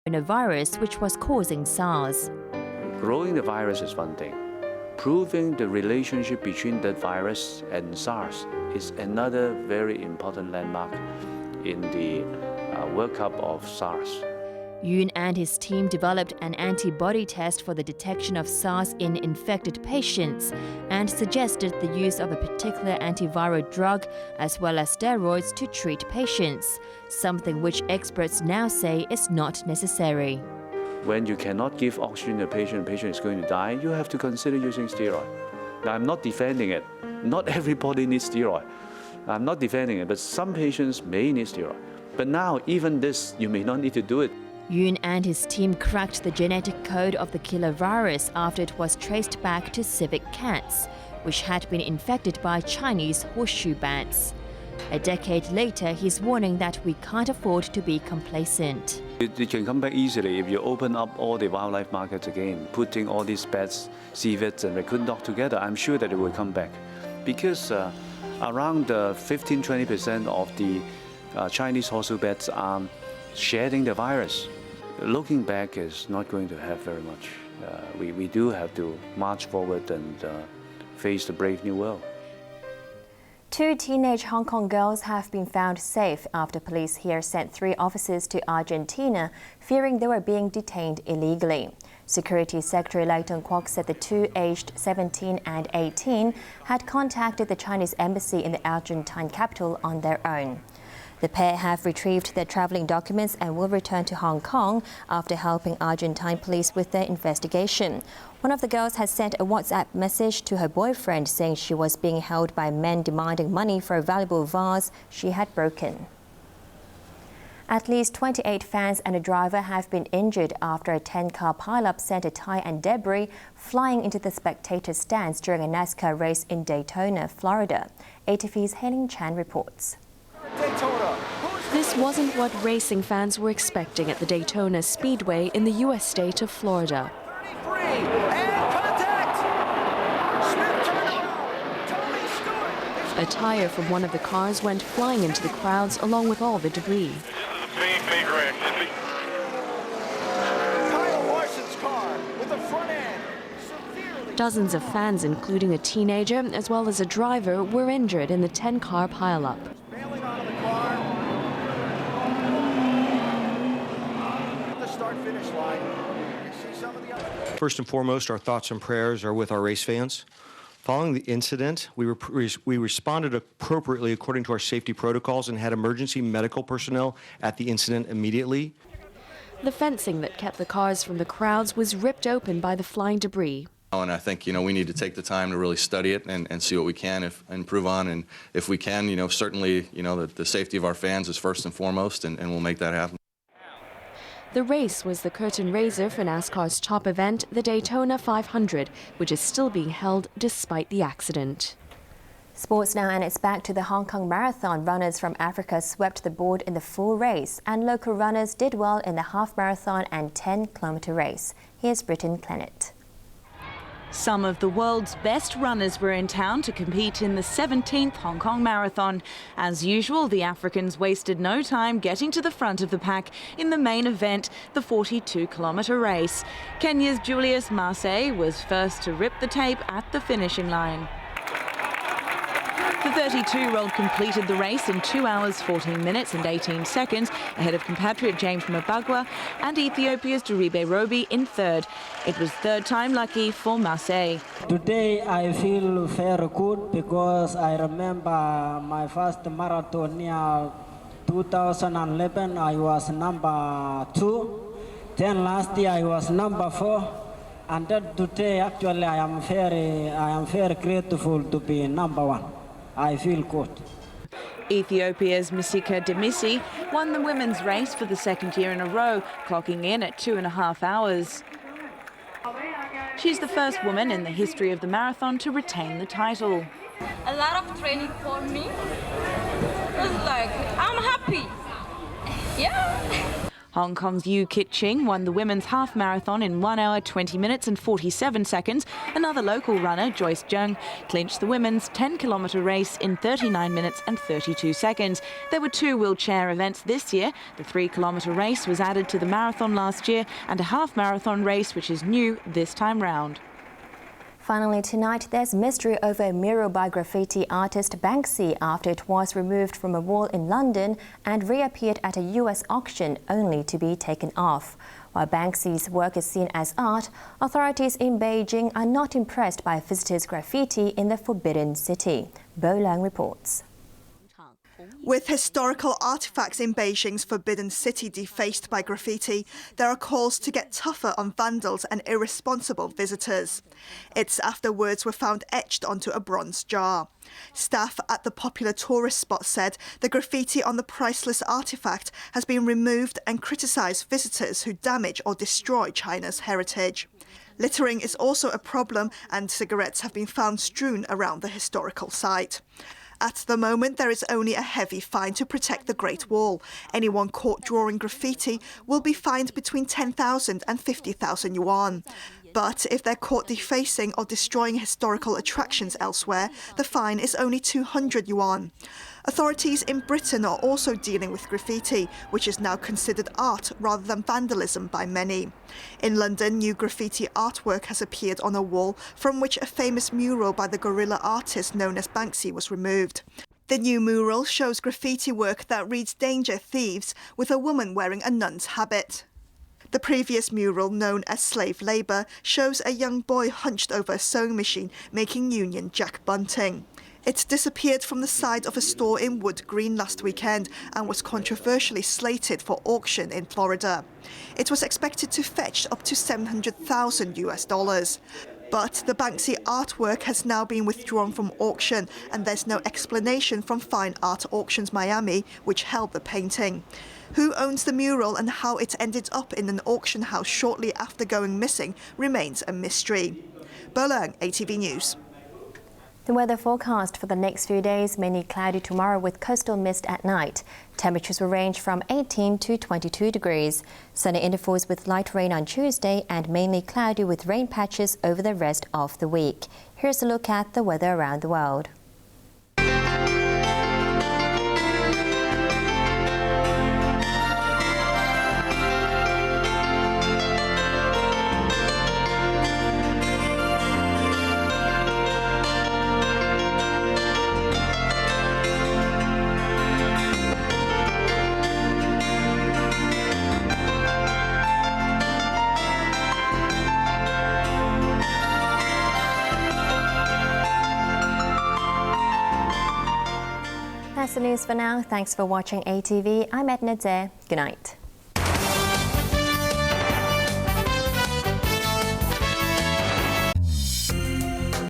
coronavirus, which was causing SARS. Growing the virus is one thing. Proving the relationship between the virus and SARS is another very important landmark in the workup of SARS. Yoon and his team developed an antibody test for the detection of SARS in infected patients and suggested the use of a particular antiviral drug as well as steroids to treat patients, something which experts now say is not necessary. When you cannot give oxygen to a patient, the patient is going to die, you have to consider using steroid. Now, I'm not defending it. Not everybody needs steroid. I'm not defending it, but some patients may need steroid. But now, even this, you may not need to do it. Yoon and his team cracked the genetic code of the killer virus after it was traced back to civet cats, which had been infected by Chinese horseshoe bats. A decade later, he's warning that we can't afford to be complacent. It can come back easily if you open up all the wildlife markets again, putting all these bats, civets and raccoon dog together. I'm sure that it will come back. Because around 15–20% of the Chinese horseshoe bats are shedding the virus. Looking back is not going to have very much. We do have to march forward and face the brave new world. 2 teenage Hong Kong girls have been found safe after police here sent 3 officers to Argentina, fearing they were being detained illegally. Security Secretary Lai Deng-kwok said the 2, aged 17 and 18, had contacted the Chinese embassy in the Argentine capital on their own. The pair have retrieved their traveling documents and will return to Hong Kong after helping Argentine police with their investigation. One of the girls has sent a WhatsApp message to her boyfriend saying she was being held by men demanding money for a valuable vase she had broken. At least 28 fans and a driver have been injured after a 10-car pileup sent a tire and debris flying into the spectator stands during a NASCAR race in Daytona, Florida. ATV's Hailing Chan reports. This wasn't what racing fans were expecting at the Daytona Speedway in the U.S. state of Florida. A tire from one of the cars went flying into the crowds along with all the debris. Dozens of fans, including a teenager as well as a driver, were injured in the 10-car pileup. First and foremost, our thoughts and prayers are with our race fans. Following the incident, we responded appropriately according to our safety protocols and had emergency medical personnel at the incident immediately. The fencing that kept the cars from the crowds was ripped open by the flying debris. And I think, we need to take the time to really study it and see what we can improve on. And if we can, certainly, the safety of our fans is first and foremost, and we'll make that happen. The race was the curtain raiser for NASCAR's top event, the Daytona 500, which is still being held despite the accident. Sports now, and it's back to the Hong Kong Marathon. Runners from Africa swept the board in the full race, and local runners did well in the half marathon and 10-kilometer race. Here's Britton Clennett. Some of the world's best runners were in town to compete in the 17th Hong Kong Marathon. As usual, the Africans wasted no time getting to the front of the pack in the main event, the 42-kilometre race. Kenya's Julius Masei was first to rip the tape at the finishing line. The 32-year-old completed the race in 2 hours, 14 minutes and 18 seconds, ahead of compatriot James Mabagwa and Ethiopia's Deribe Robi in third. It was third time lucky for Masei. Today I feel very good because I remember my first marathon near 2011. I was number 2. Then last year I was number 4. And then today actually I am very grateful to be number 1. I feel good. Ethiopia's Misika Demisi won the women's race for the second year in a row, clocking in at 2.5 hours. She's the first woman in the history of the marathon to retain the title. A lot of training for me. It's like, I'm happy. Yeah. Hong Kong's Yu Kit-ching won the women's half marathon in 1 hour, 20 minutes and 47 seconds. Another local runner, Joyce Zheng, clinched the women's 10-kilometre race in 39 minutes and 32 seconds. There were 2 wheelchair events this year. The 3-kilometre race was added to the marathon last year, and a half marathon race which is new this time round. Finally tonight, there's mystery over a mural by graffiti artist Banksy after it was removed from a wall in London and reappeared at a US auction only to be taken off. While Banksy's work is seen as art, authorities in Beijing are not impressed by visitors' graffiti in the Forbidden City. Bo Lang reports. With historical artifacts in Beijing's Forbidden City defaced by graffiti, there are calls to get tougher on vandals and irresponsible visitors. It's after words were found etched onto a bronze jar. Staff at the popular tourist spot said the graffiti on the priceless artifact has been removed and criticised visitors who damage or destroy China's heritage. Littering is also a problem, and cigarettes have been found strewn around the historical site. At the moment, there is only a heavy fine to protect the Great Wall. Anyone caught drawing graffiti will be fined between 10,000 and 50,000 yuan. But if they're caught defacing or destroying historical attractions elsewhere, the fine is only 200 yuan. Authorities in Britain are also dealing with graffiti, which is now considered art rather than vandalism by many. In London, new graffiti artwork has appeared on a wall from which a famous mural by the guerrilla artist known as Banksy was removed. The new mural shows graffiti work that reads "Danger, Thieves," with a woman wearing a nun's habit. The previous mural, known as Slave Labour, shows a young boy hunched over a sewing machine making Union Jack bunting. It disappeared from the side of a store in Wood Green last weekend and was controversially slated for auction in Florida. It was expected to fetch up to $700,000. But the Banksy artwork has now been withdrawn from auction, and there's no explanation from Fine Art Auctions Miami, which held the painting. Who owns the mural and how it ended up in an auction house shortly after going missing remains a mystery. Bo Lang, ATV News. The weather forecast for the next few days: mainly cloudy tomorrow with coastal mist at night. Temperatures will range from 18 to 22 degrees. Sunny intervals with light rain on Tuesday and mainly cloudy with rain patches over the rest of the week. Here's a look at the weather around the world. That's the news for now. Thanks for watching ATV. I'm Edna Dze. Good night.